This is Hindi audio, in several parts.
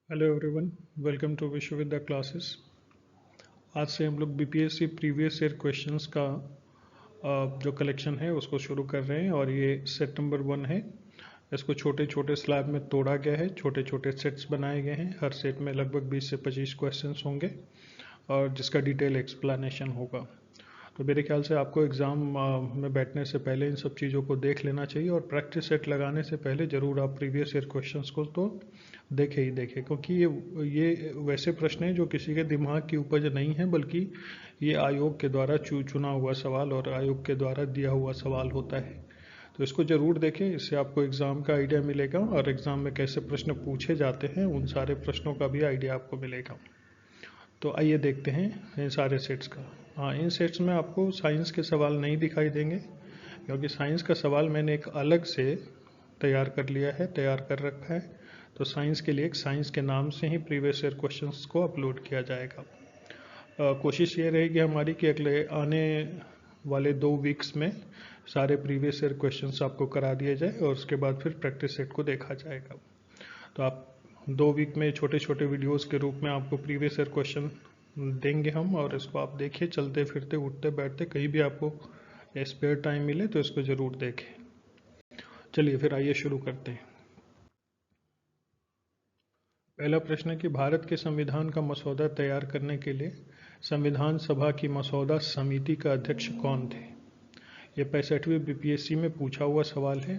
Hello everyone, welcome to Vishwavidya classes. आज से हम लोग बीपीएससी प्रीवियस ईयर क्वेश्चंस का जो कलेक्शन है उसको शुरू कर रहे हैं और ये सेट नंबर 1 है। इसको छोटे छोटे स्लैब में तोड़ा गया है, छोटे छोटे सेट्स बनाए गए हैं। हर सेट में लगभग 20 से 25 क्वेश्चंस होंगे और जिसका डिटेल एक्सप्लेनेशन होगा। तो मेरे ख्याल से आपको एग्ज़ाम में बैठने से पहले इन सब चीज़ों को देख लेना चाहिए और प्रैक्टिस सेट लगाने से पहले ज़रूर आप प्रीवियस ईयर क्वेश्चंस को तो देखें ही देखें, क्योंकि ये वैसे प्रश्न हैं जो किसी के दिमाग की उपज नहीं है, बल्कि ये आयोग के द्वारा चुना हुआ सवाल और आयोग के द्वारा दिया हुआ सवाल होता है। तो इसको ज़रूर देखें, इससे आपको एग्ज़ाम का आइडिया मिलेगा और एग्ज़ाम में कैसे प्रश्न पूछे जाते हैं उन सारे प्रश्नों का भी आइडिया आपको मिलेगा। तो आइए देखते हैं इन सारे सेट्स का। हाँ, इन सेट्स में आपको साइंस के सवाल नहीं दिखाई देंगे, क्योंकि साइंस का सवाल मैंने एक अलग से तैयार कर रखा है। तो साइंस के लिए एक साइंस के नाम से ही प्रीवियस ईयर क्वेश्चंस को अपलोड किया जाएगा। कोशिश ये रहेगी हमारी कि अगले आने वाले 2 वीक्स में सारे प्रीवियस ईयर क्वेश्चंस आपको करा दिए जाए और उसके बाद फिर प्रैक्टिस सेट को देखा जाएगा। तो आप 2 वीक में छोटे छोटे वीडियोस के रूप में आपको प्रीवियस ईयर क्वेश्चन देंगे हम, और इसको आप देखिए, चलते फिरते उठते बैठते कहीं भी आपको स्पेयर टाइम मिले तो इसको ज़रूर देखें। चलिए फिर आइए शुरू करते हैं। पहला प्रश्न है कि भारत के संविधान का मसौदा तैयार करने के लिए संविधान सभा की मसौदा समिति का अध्यक्ष कौन थे। ये 65वीं बीपीएससी में पूछा हुआ सवाल है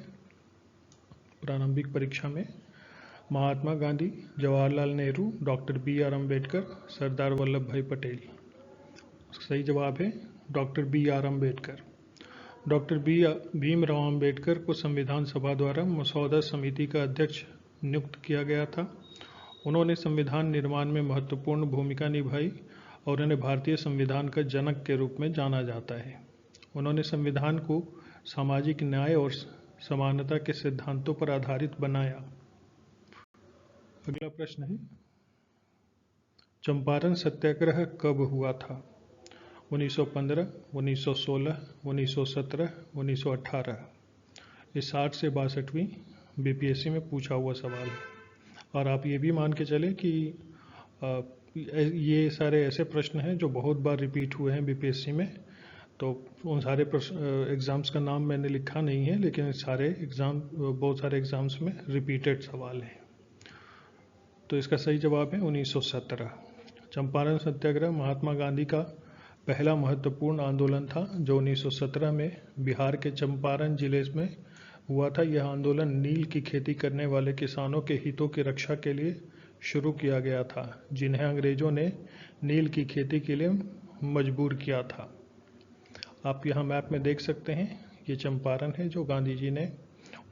प्रारंभिक परीक्षा में। Mahatma Gandhi, Jawaharlal Nehru, doctor B R Ambedkar, Sardar Vallabh Bhai Patel. सही जवाब है doctor B R Ambedkar. Doctor Bhimrao Ambedkar को संविधान सभा द्वारा मसौदा समिति का अध्यक्ष नियुक्त किया गया था। उन्होंने संविधान निर्माण में महत्वपूर्ण भूमिका निभाई और उन्हें भारतीय संविधान का जनक के रूप में जाना जाता है। उन्होंने संविधान को सामाजिक न्याय और समानता के सिद्धांतों पर आधारित बनाया। अगला प्रश्न है, चंपारण सत्याग्रह कब हुआ था। 1915, 1916, 1917, 1918। ये 60 से 62वीं बीपीएससी में पूछा हुआ सवाल है। और आप ये भी मान के चलें कि ये सारे ऐसे प्रश्न हैं जो बहुत बार रिपीट हुए हैं बीपीएससी में। तो उन सारे एग्ज़ाम्स का नाम मैंने लिखा नहीं है, लेकिन बहुत सारे एग्ज़ाम्स में रिपीटेड सवाल हैं। तो इसका सही जवाब है 1917। चंपारण सत्याग्रह महात्मा गांधी का पहला महत्वपूर्ण आंदोलन था जो 1917 में बिहार के चंपारण जिले में हुआ था। यह आंदोलन नील की खेती करने वाले किसानों के हितों की रक्षा के लिए शुरू किया गया था, जिन्हें अंग्रेजों ने नील की खेती के लिए मजबूर किया था। आप यहाँ मैप में देख सकते हैं, ये चंपारण है जो गांधी जी ने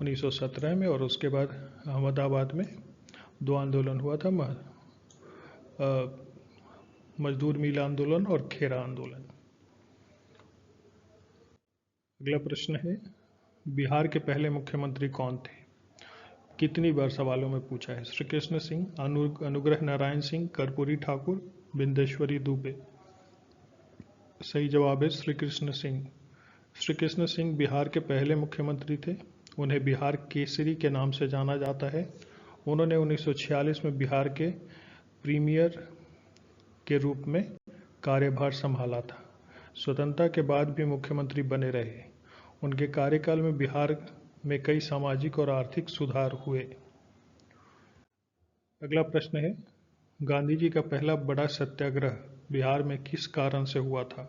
1917 में, और उसके बाद अहमदाबाद में 2 आंदोलन हुआ था, मजदूर मिल आंदोलन और खेरा आंदोलन। अगला प्रश्न है, बिहार के पहले मुख्यमंत्री कौन थे। कितनी बार सवालों में पूछा है। श्री कृष्ण सिंह, अनुग्रह नारायण सिंह, कर्पूरी ठाकुर, बिंदेश्वरी दुबे। सही जवाब है श्री कृष्ण सिंह। श्री कृष्ण सिंह बिहार के पहले मुख्यमंत्री थे। उन्हें बिहार केसरी के नाम से जाना जाता है। उन्होंने 1946 में बिहार के प्रीमियर के रूप में कार्यभार संभाला था। स्वतंत्रता के बाद भी मुख्यमंत्री बने रहे। उनके कार्यकाल में बिहार में कई सामाजिक और आर्थिक सुधार हुए। अगला प्रश्न है, गांधी जी का पहला बड़ा सत्याग्रह बिहार में किस कारण से हुआ था।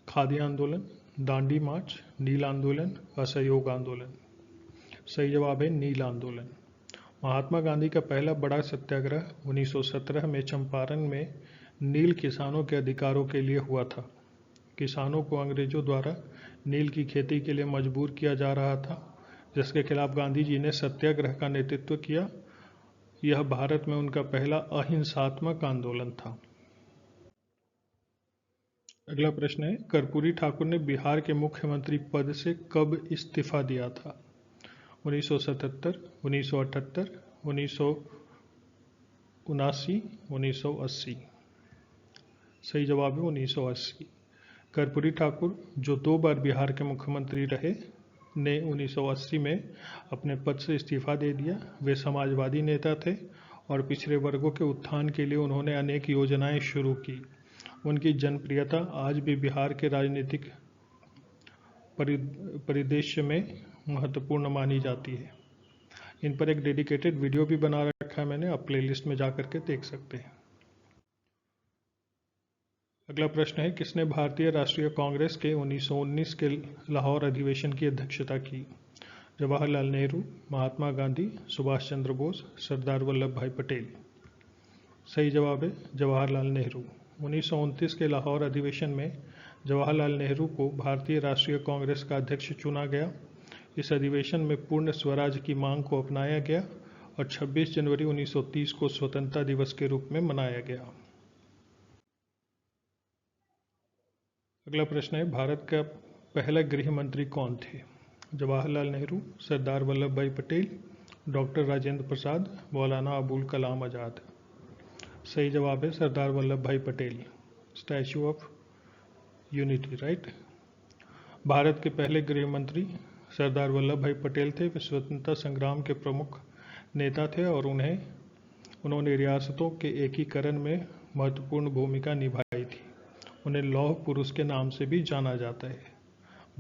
खादी आंदोलन, दांडी मार्च, नील आंदोलन, असहयोग आंदोलन। सही जवाब है नील आंदोलन। महात्मा गांधी का पहला बड़ा सत्याग्रह 1917 में चंपारण में नील किसानों के अधिकारों के लिए हुआ था। किसानों को अंग्रेजों द्वारा नील की खेती के लिए मजबूर किया जा रहा था, जिसके खिलाफ गांधी जी ने सत्याग्रह का नेतृत्व किया। यह भारत में उनका पहला अहिंसात्मक आंदोलन था। अगला प्रश्न है, कर्पूरी ठाकुर ने बिहार के मुख्यमंत्री पद से कब इस्तीफा दिया था। 1977, 1978, 1979, 1980। सही जवाब है 1980। कर्पूरी ठाकुर, जो 2 बार बिहार के मुख्यमंत्री रहे, ने 1980 में अपने पद से इस्तीफा दे दिया। वे समाजवादी नेता थे और पिछड़े वर्गों के उत्थान के लिए उन्होंने अनेक योजनाएं शुरू की। उनकी जनप्रियता आज भी बिहार के राजनीतिक परिदृश्य में महत्वपूर्ण मानी जाती है। इन पर एक डेडिकेटेड वीडियो भी बना रखा है मैंने, आप प्लेलिस्ट में जा करके देख सकते हैं। अगला प्रश्न है, किसने भारतीय राष्ट्रीय कांग्रेस के 1919 के लाहौर अधिवेशन की अध्यक्षता की? जवाहरलाल नेहरू, महात्मा गांधी, सुभाष चंद्र बोस, सरदार वल्लभ भाई पटेल। सही जवाब है जवाहरलाल नेहरू। 1929 के लाहौर अधिवेशन में जवाहरलाल नेहरू को भारतीय राष्ट्रीय कांग्रेस का अध्यक्ष चुना गया। इस अधिवेशन में पूर्ण स्वराज की मांग को अपनाया गया और 26 जनवरी 1930 को स्वतंत्रता दिवस के रूप में मनाया गया। अगला प्रश्न है, भारत का पहला गृह मंत्री कौन थे? जवाहरलाल नेहरू, सरदार वल्लभ भाई पटेल, डॉक्टर राजेंद्र प्रसाद, मौलाना अबुल कलाम आज़ाद। सही जवाब है सरदार Vallabh Bhai Patel. Statue of unity, right. Bharat के पहले गृह मंत्री सरदार वल्लभ भाई पटेल थे। वे स्वतंत्रता संग्राम के प्रमुख नेता थे और उन्होंने रियासतों के एकीकरण में महत्वपूर्ण भूमिका निभाई थी। उन्हें लौह पुरुष के नाम से भी जाना जाता है।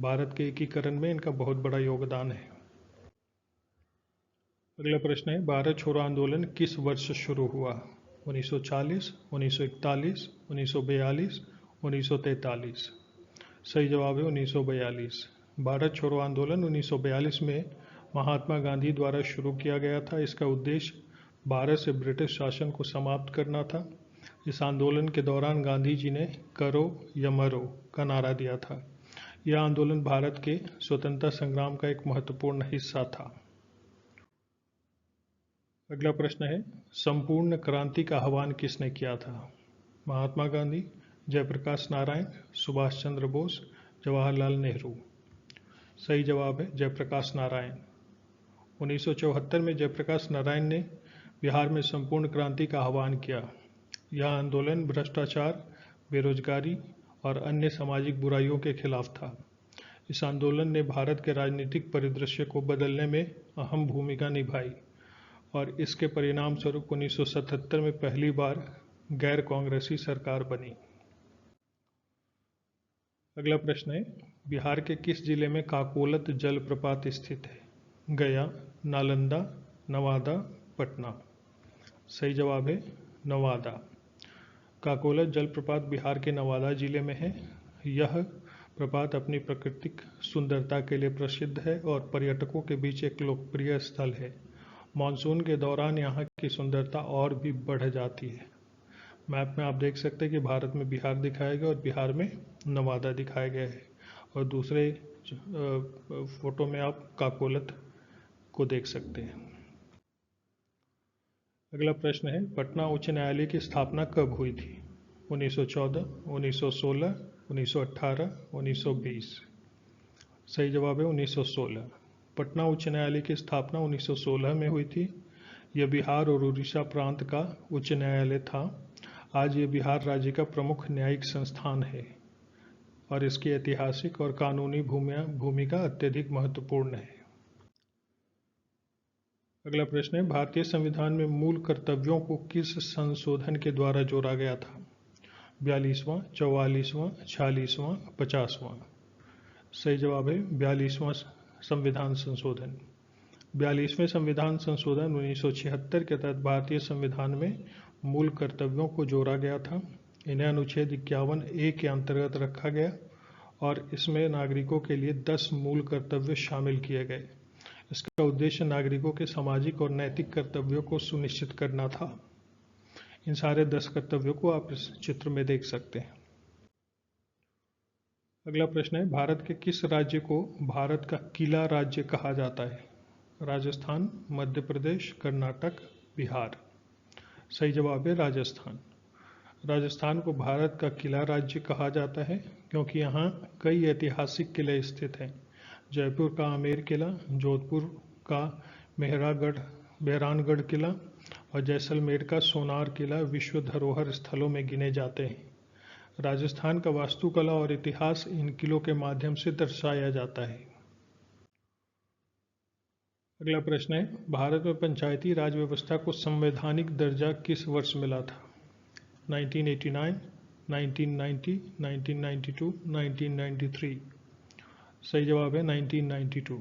भारत के एकीकरण में इनका बहुत बड़ा योगदान है। अगला प्रश्न है, भारत छोड़ो आंदोलन किस वर्ष शुरू हुआ? 1940, 1941, 1942, 1943। सही जवाब है 1942। भारत छोड़ो आंदोलन 1942 में महात्मा गांधी द्वारा शुरू किया गया था। इसका उद्देश्य भारत से ब्रिटिश शासन को समाप्त करना था। इस आंदोलन के दौरान गांधी जी ने करो या मरो का नारा दिया था। यह आंदोलन भारत के स्वतंत्रता संग्राम का एक महत्वपूर्ण हिस्सा था। अगला प्रश्न है, संपूर्ण क्रांति का आह्वान किसने किया था? महात्मा गांधी, जयप्रकाश नारायण, सुभाष चंद्र बोस, जवाहरलाल नेहरू। सही जवाब है जयप्रकाश नारायण। 1974 में जयप्रकाश नारायण ने बिहार में संपूर्ण क्रांति का आह्वान किया। यह आंदोलन भ्रष्टाचार, बेरोजगारी और अन्य सामाजिक बुराइयों के खिलाफ था। इस आंदोलन ने भारत के राजनीतिक परिदृश्य को बदलने में अहम भूमिका निभाई और इसके परिणाम स्वरूप 1977 में पहली बार गैर कांग्रेसी सरकार बनी। अगला प्रश्न है, बिहार के किस जिले में काकोलत जलप्रपात स्थित है? गया, नालंदा, नवादा, पटना। सही जवाब है नवादा। काकोलत जलप्रपात बिहार के नवादा जिले में है। यह प्रपात अपनी प्राकृतिक सुंदरता के लिए प्रसिद्ध है और पर्यटकों के बीच एक लोकप्रिय स्थल है। मानसून के दौरान यहाँ की सुंदरता और भी बढ़ जाती है। मैप में आप देख सकते हैं कि भारत में बिहार दिखाया गया और बिहार में नवादा दिखाया गया है और दूसरे फोटो में आप काकोलत को देख सकते हैं। अगला प्रश्न है, पटना उच्च न्यायालय की स्थापना कब हुई थी? 1914, 1916, 1918, 1920। सही जवाब है 1916। पटना उच्च न्यायालय की स्थापना 1916 में हुई थी। यह बिहार और उड़ीसा प्रांत का उच्च न्यायालय था। आज ये बिहार राज्य का प्रमुख न्यायिक संस्थान है और इसकी ऐतिहासिक और कानूनी भूमिका अत्यधिक महत्वपूर्ण है। अगला प्रश्न है, भारतीय संविधान में मूल कर्तव्यों को किस संशोधन के द्वारा जोड़ा गया था? 42वां, 44वां, 46वां, 50वां। सही जवाब है 42वां संविधान संशोधन। 42वें संविधान संशोधन 1976 के तहत भारतीय संविधान में मूल कर्तव्यों को जोड़ा गया था। इन्हें अनुच्छेद 51A के अंतर्गत रखा गया और इसमें नागरिकों के लिए 10 मूल कर्तव्य शामिल किए गए। इसका उद्देश्य नागरिकों के सामाजिक और नैतिक कर्तव्यों को सुनिश्चित करना था। इन सारे 10 कर्तव्यों को आप इस चित्र में देख सकते हैं। अगला प्रश्न है, भारत के किस राज्य को भारत का किला राज्य कहा जाता है? राजस्थान, मध्य प्रदेश, कर्नाटक, बिहार। सही जवाब है राजस्थान। राजस्थान को भारत का किला राज्य कहा जाता है क्योंकि यहाँ कई ऐतिहासिक किले स्थित हैं। जयपुर का आमेर किला, जोधपुर का मेहरानगढ़ किला और जैसलमेर का सोनार किला विश्व धरोहर स्थलों में गिने जाते हैं। राजस्थान का वास्तुकला और इतिहास इन किलों के माध्यम से दर्शाया जाता है। अगला प्रश्न है, भारत में पंचायती राज व्यवस्था को संवैधानिक दर्जा किस वर्ष मिला था? 1989, 1990, 1992, 1993। सही जवाब है 1992।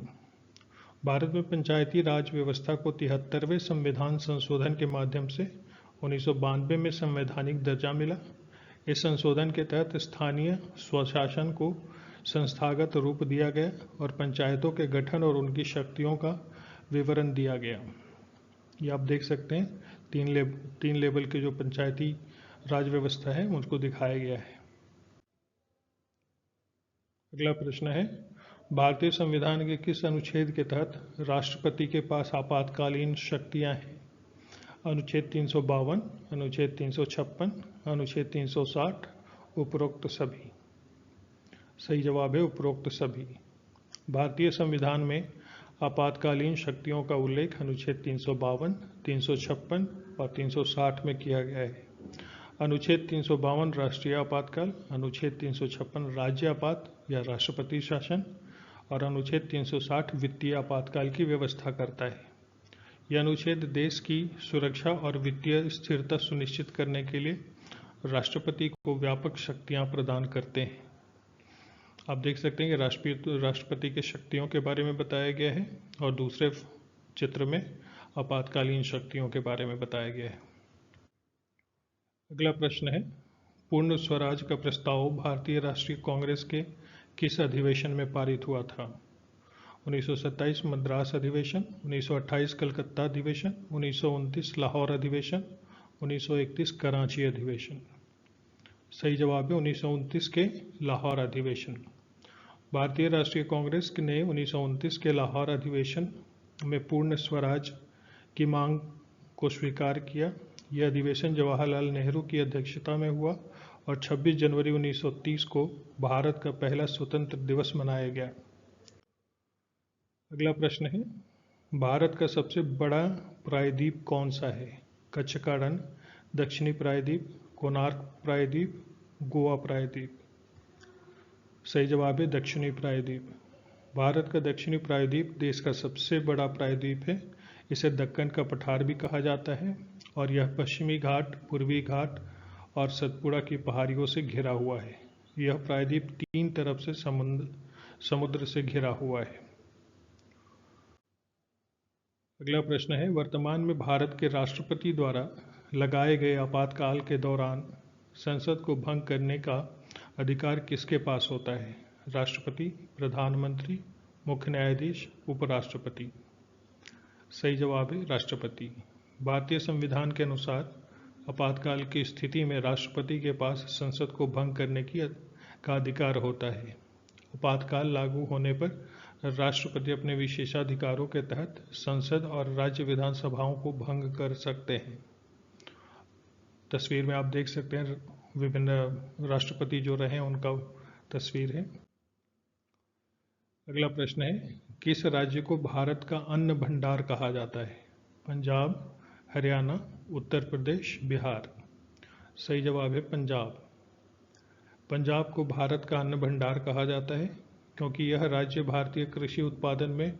भारत में पंचायती राज व्यवस्था को 73वें संविधान संशोधन के माध्यम से 1992 में संवैधानिक दर्जा मिला। इस संशोधन के तहत स्थानीय स्वशासन को संस्थागत रूप दिया गया और पंचायतों के गठन और उनकी शक्तियों का विवरण दिया गया। ये आप देख सकते हैं, तीन लेवल के जो पंचायती राज व्यवस्था है उसको दिखाया गया है। अगला प्रश्न है, भारतीय संविधान के किस अनुच्छेद के तहत राष्ट्रपति के पास आपातकालीन शक्तियां हैं? अनुच्छेद 352, अनुच्छेद 356, अनुच्छेद 360, उपरोक्त सभी। सही जवाब है उपरोक्त सभी। भारतीय संविधान में आपातकालीन शक्तियों का उल्लेख अनुच्छेद 352, 356 और 360 में किया गया है। अनुच्छेद 352 राष्ट्रीय आपातकाल, अनुच्छेद 356 राज्य आपात या राष्ट्रपति शासन और अनुच्छेद 360 वित्तीय आपातकाल की व्यवस्था करता है। यह अनुच्छेद देश की सुरक्षा और वित्तीय स्थिरता सुनिश्चित करने के लिए राष्ट्रपति को व्यापक शक्तियां प्रदान करते हैं। आप देख सकते हैं कि राष्ट्रपति के शक्तियों के बारे में बताया गया है और दूसरे चित्र में आपातकालीन शक्तियों के बारे में बताया गया है। अगला प्रश्न है, पूर्ण स्वराज का प्रस्ताव भारतीय राष्ट्रीय कांग्रेस के किस अधिवेशन में पारित हुआ था? 1927 मद्रास अधिवेशन, 1928 कलकत्ता अधिवेशन, 1929 लाहौर अधिवेशन, 1931 कराची अधिवेशन। सही जवाब है 1929 के लाहौर अधिवेशन। भारतीय राष्ट्रीय कांग्रेस ने 1929 के लाहौर अधिवेशन में पूर्ण स्वराज की मांग को स्वीकार किया। यह अधिवेशन जवाहरलाल नेहरू की अध्यक्षता में हुआ और 26 जनवरी 1930 को भारत का पहला स्वतंत्र दिवस मनाया गया। अगला प्रश्न है, भारत का सबसे बड़ा प्रायद्वीप कौन सा है? कच्छ का रण, दक्षिणी प्रायद्वीप, कोणार्क प्रायद्वीप, गोवा प्रायद्वीप। सही जवाब है दक्षिणी प्रायद्वीप। भारत का दक्षिणी प्रायद्वीप देश का सबसे बड़ा प्रायद्वीप है। इसे दक्कन का पठार भी कहा जाता है और यह पश्चिमी घाट, पूर्वी घाट और सतपुड़ा की पहाड़ियों से घिरा हुआ है। यह प्रायद्वीप 3 तरफ से समुद्र से घिरा हुआ है। अगला प्रश्न है, वर्तमान में भारत के राष्ट्रपति द्वारा लगाए गए आपातकाल के दौरान संसद को भंग करने का अधिकार किसके पास होता है? राष्ट्रपति, प्रधानमंत्री, मुख्य न्यायाधीश, उपराष्ट्रपति। सही जवाब है राष्ट्रपति। भारतीय संविधान के अनुसार आपातकाल की स्थिति में राष्ट्रपति के पास संसद को भंग करने का अधिकार होता है। आपातकाल लागू होने पर राष्ट्रपति अपने विशेषाधिकारों के तहत संसद और राज्य विधानसभाओं को भंग कर सकते हैं। तस्वीर में आप देख सकते हैं विभिन्न राष्ट्रपति जो रहे उनका तस्वीर है। अगला प्रश्न है, किस राज्य को भारत का अन्न भंडार कहा जाता है? पंजाब, हरियाणा, उत्तर प्रदेश, बिहार। सही जवाब है पंजाब। पंजाब को भारत का अन्न भंडार कहा जाता है क्योंकि यह राज्य भारतीय कृषि उत्पादन में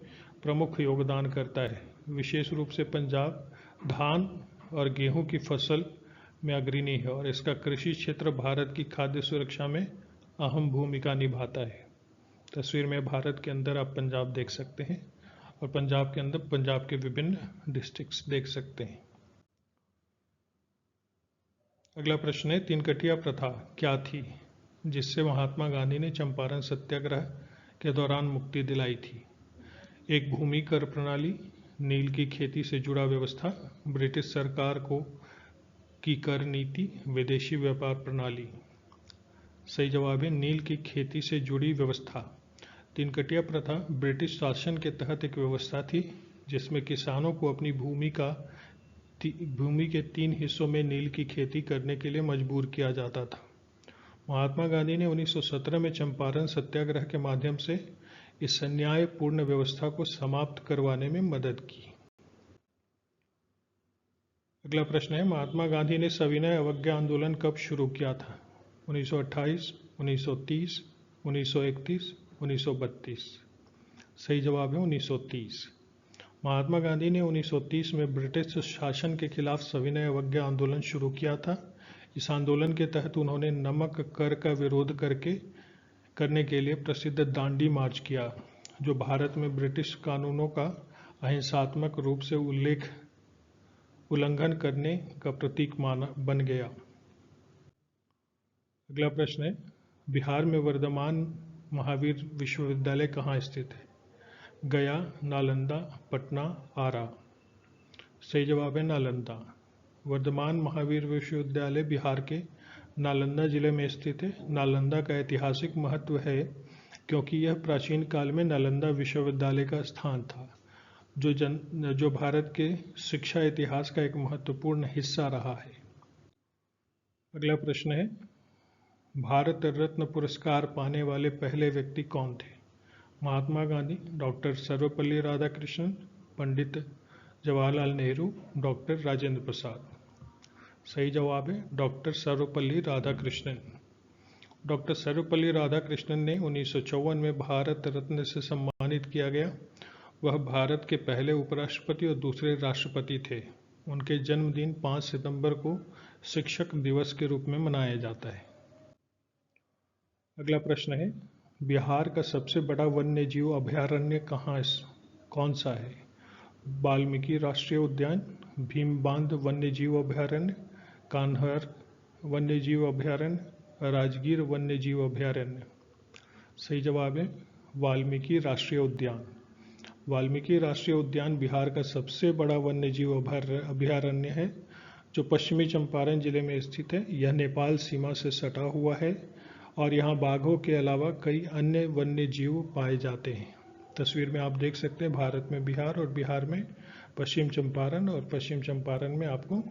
प्रमुख योगदान करता है। विशेष रूप से पंजाब धान और गेहूं की फसल में अग्रणी है और इसका कृषि क्षेत्र भारत की खाद्य सुरक्षा में अहम भूमिका निभाता है। तस्वीर में भारत के अंदर आप पंजाब देख सकते हैं और पंजाब के अंदर पंजाब के विभिन्न डिस्ट्रिक्ट्स देख सकते हैं। अगला प्रश्न है, तीनकटिया प्रथा क्या थी जिससे महात्मा गांधी ने चंपारण सत्याग्रह के दौरान मुक्ति दिलाई थी? एक भूमि कर प्रणाली, नील की खेती से जुड़ा व्यवस्था, ब्रिटिश सरकार की कर नीति, विदेशी व्यापार प्रणाली। सही जवाब है नील की खेती से जुड़ी व्यवस्था। तीनकटिया प्रथा ब्रिटिश शासन के तहत एक व्यवस्था थी जिसमें किसानों को अपनी भूमि के 3 हिस्सों में नील की खेती करने के लिए मजबूर किया जाता था। महात्मा गांधी ने 1917 में चंपारण सत्याग्रह के माध्यम से इस अन्यायपूर्ण व्यवस्था को समाप्त करवाने में मदद की। अगला प्रश्न है, महात्मा गांधी ने सविनय अवज्ञा आंदोलन कब शुरू किया था? 1928, 1930, 1931, 1932। सही जवाब है 1930। महात्मा गांधी ने 1930 में ब्रिटिश शासन के खिलाफ सविनय अवज्ञा आंदोलन शुरू किया था। इस आंदोलन के तहत उन्होंने नमक कर का विरोध करने के लिए प्रसिद्ध दांडी मार्च किया, जो भारत में ब्रिटिश कानूनों का अहिंसात्मक रूप से उल्लंघन करने का प्रतीक बन गया। अगला प्रश्न है, बिहार में वर्धमान महावीर विश्वविद्यालय कहाँ स्थित है? गया, नालंदा, पटना, आरा। सही जवाब है नालंदा। वर्धमान महावीर विश्वविद्यालय बिहार के नालंदा जिले में स्थित है। नालंदा का ऐतिहासिक महत्व है क्योंकि यह प्राचीन काल में नालंदा विश्वविद्यालय का स्थान था, जो भारत के शिक्षा इतिहास का एक महत्वपूर्ण हिस्सा रहा है। अगला प्रश्न है, भारत रत्न पुरस्कार पाने वाले पहले व्यक्ति कौन थे? Mahatma Gandhi, doctor Sarvepalli Radhakrishnan, Pandit Jawaharlal Nehru, doctor Rajendra Prasad. सही जवाब है डॉक्टर सर्वपल्ली राधाकृष्णन। डॉक्टर सर्वपल्ली राधाकृष्णन ने 1954 में भारत रत्न से सम्मानित किया गया। वह भारत के पहले उपराष्ट्रपति और दूसरे राष्ट्रपति थे। उनके जन्मदिन 5 सितंबर को शिक्षक दिवस के रूप में मनाया जाता है। अगला प्रश्न है, बिहार का सबसे बड़ा वन्यजीव अभयारण्य कौन सा है? वाल्मीकि राष्ट्रीय उद्यान, भीमबांध वन्यजीव अभयारण्य, कान्हर वन्यजीव अभयारण्य, राजगीर वन्यजीव अभयारण्य। सही जवाब है वाल्मीकि राष्ट्रीय उद्यान। वाल्मीकि राष्ट्रीय उद्यान बिहार का सबसे बड़ा वन्यजीव अभयारण्य है, जो पश्चिमी चंपारण जिले में स्थित है। यह नेपाल सीमा से सटा हुआ है और यहाँ बाघों के अलावा कई अन्य वन्य जीव पाए जाते हैं। तस्वीर में आप देख सकते हैं भारत में बिहार और बिहार में पश्चिम चंपारण और पश्चिम चंपारण में आपको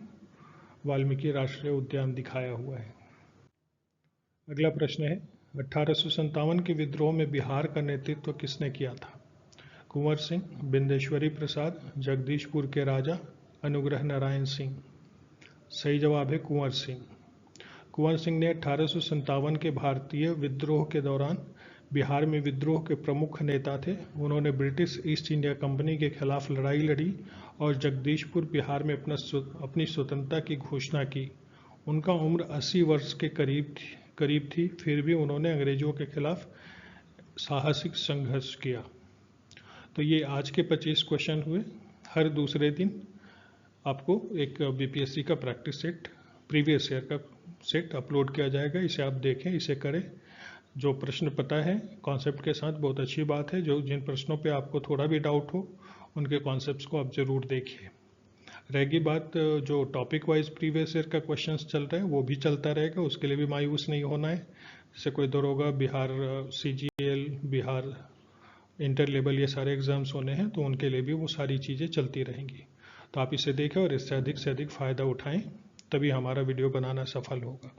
वाल्मीकि राष्ट्रीय उद्यान दिखाया हुआ है। अगला प्रश्न है, 1857 के विद्रोह में बिहार का नेतृत्व किसने किया था? कुंवर सिंह, बिंदेश्वरी प्रसाद, जगदीशपुर के राजा, अनुग्रह नारायण सिंह। सही जवाब है कुंवर सिंह। कुंवर सिंह ने 1857 के भारतीय विद्रोह के दौरान बिहार में विद्रोह के प्रमुख नेता थे। उन्होंने ब्रिटिश ईस्ट इंडिया कंपनी के खिलाफ लड़ाई लड़ी और जगदीशपुर बिहार में अपनी स्वतंत्रता की घोषणा की। उनका उम्र 80 वर्ष के करीब थी, फिर भी उन्होंने अंग्रेजों के खिलाफ साहसिक संघर्ष किया। तो ये आज के 25 क्वेश्चन हुए। हर दूसरे दिन आपको एक बीपीएससी का प्रैक्टिस सेट, प्रीवियस ईयर का सेट अपलोड किया जाएगा। इसे आप देखें, इसे करें। जो प्रश्न पता है कॉन्सेप्ट के साथ, बहुत अच्छी बात है। जिन प्रश्नों पे आपको थोड़ा भी डाउट हो, उनके कॉन्सेप्ट्स को आप ज़रूर देखिए। रहेगी बात जो टॉपिक वाइज प्रीवियस ईयर का क्वेश्चंस चल रहे हैं, वो भी चलता रहेगा। उसके लिए भी मायूस नहीं होना है। जैसे कोई दरोगा, Bihar CGL, Bihar inter level, ये सारे एग्जाम्स होने हैं, तो उनके लिए भी वो सारी चीज़ें चलती रहेंगी। तो आप इसे देखें और इससे अधिक से अधिक फ़ायदा उठाएं, तभी हमारा वीडियो बनाना सफल होगा।